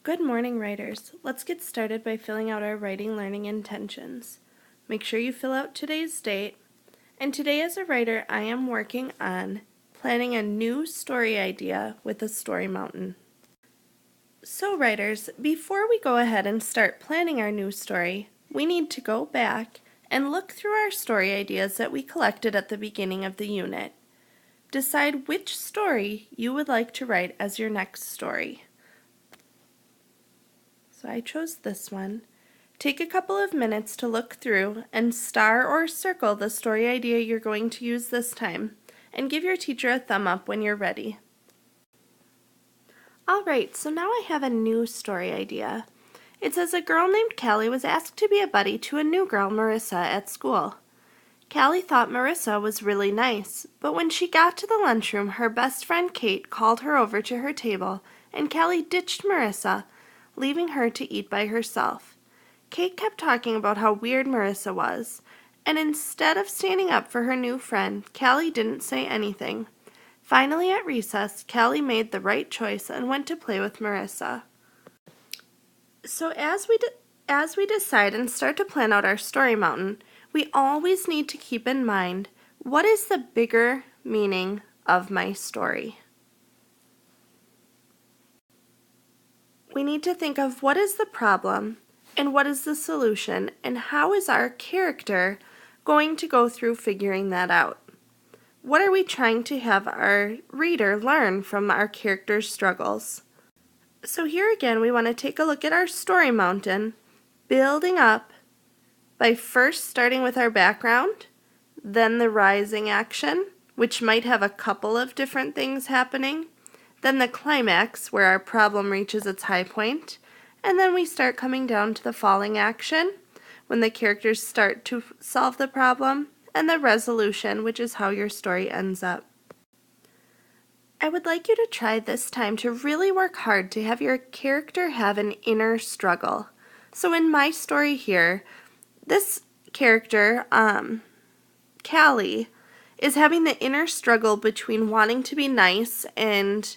Good morning, writers. Let's get started by filling out our writing learning intentions. Make sure you fill out today's date. And today as a writer, I am working on planning a new story idea with a story mountain. So writers, before we go ahead and start planning our new story, we need to go back and look through our story ideas that we collected at the beginning of the unit. Decide which story you would like to write as your next story. So I chose this one. Take a couple of minutes to look through and star or circle the story idea you're going to use this time, and give your teacher a thumb up when you're ready. Alright, so now I have a new story idea. It says a girl named Callie was asked to be a buddy to a new girl, Marissa, at school. Callie thought Marissa was really nice, but when she got to the lunchroom, her best friend Kate called her over to her table, and Callie ditched Marissa, leaving her to eat by herself. Kate kept talking about how weird Marissa was, and instead of standing up for her new friend, Callie didn't say anything. Finally, at recess, Callie made the right choice and went to play with Marissa. So as we decide and start to plan out our story mountain, we always need to keep in mind, what is the bigger meaning of my story? We need to think of what is the problem and what is the solution, and how is our character going to go through figuring that out? What are we trying to have our reader learn from our character's struggles? So here again, we want to take a look at our story mountain, building up by first starting with our background, then the rising action, which might have a couple of different things happening, then the climax, where our problem reaches its high point, and then we start coming down to the falling action, when the characters start to solve the problem, and the resolution, which is how your story ends up. I would like you to try this time to really work hard to have your character have an inner struggle. So in my story here, this character, Callie, is having the inner struggle between wanting to be nice and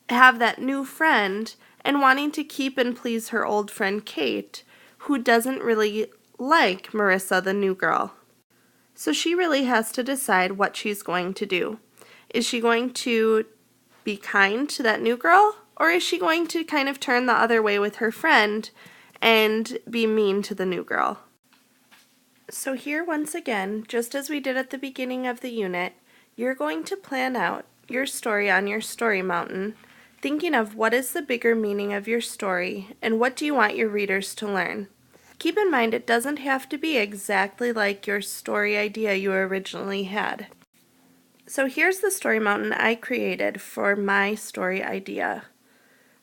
have that new friend and wanting to keep and please her old friend Kate, who doesn't really like Marissa, the new girl. So she really has to decide what she's going to do. Is she going to be kind to that new girl, or is she going to kind of turn the other way with her friend and be mean to the new girl? So here once again, just as we did at the beginning of the unit, you're going to plan out your story on your story mountain, thinking of what is the bigger meaning of your story and what do you want your readers to learn. Keep in mind it doesn't have to be exactly like your story idea you originally had. So here's the story mountain I created for my story idea.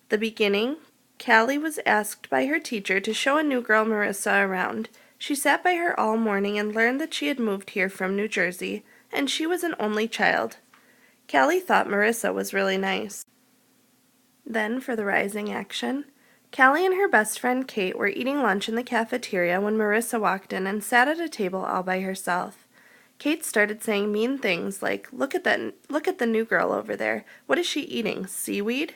The beginning, Callie was asked by her teacher to show a new girl Marissa around. She sat by her all morning and learned that she had moved here from New Jersey, and she was an only child. Callie thought Marissa was really nice. Then, for the rising action, Callie and her best friend Kate were eating lunch in the cafeteria when Marissa walked in and sat at a table all by herself. Kate started saying mean things like, look at the new girl over there. What is she eating? Seaweed?"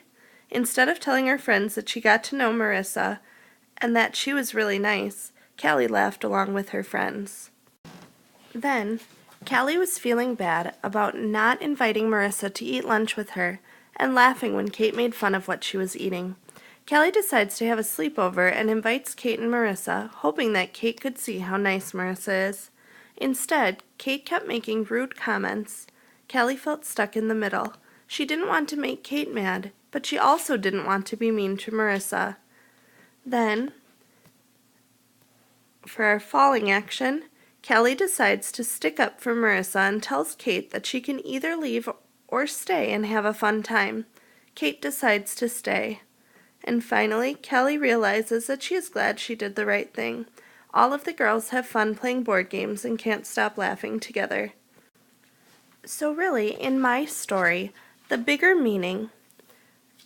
Instead of telling her friends that she got to know Marissa and that she was really nice, Callie laughed along with her friends. Then, Callie was feeling bad about not inviting Marissa to eat lunch with her and laughing when Kate made fun of what she was eating. Callie decides to have a sleepover and invites Kate and Marissa, hoping that Kate could see how nice Marissa is. Instead, Kate kept making rude comments. Callie felt stuck in the middle. She didn't want to make Kate mad, but she also didn't want to be mean to Marissa. Then, for our falling action, Callie decides to stick up for Marissa and tells Kate that she can either leave or stay and have a fun time. Kate decides to stay. And finally, Callie realizes that she is glad she did the right thing. All of the girls have fun playing board games and can't stop laughing together. So really, in my story, the bigger meaning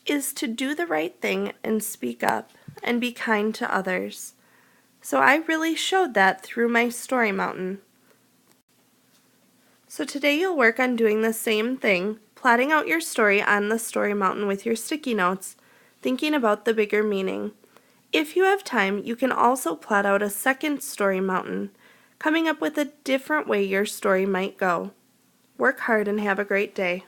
is to do the right thing and speak up and be kind to others. So I really showed that through my story mountain. So today you'll work on doing the same thing, plotting out your story on the story mountain with your sticky notes, thinking about the bigger meaning. If you have time, you can also plot out a second story mountain, coming up with a different way your story might go. Work hard and have a great day.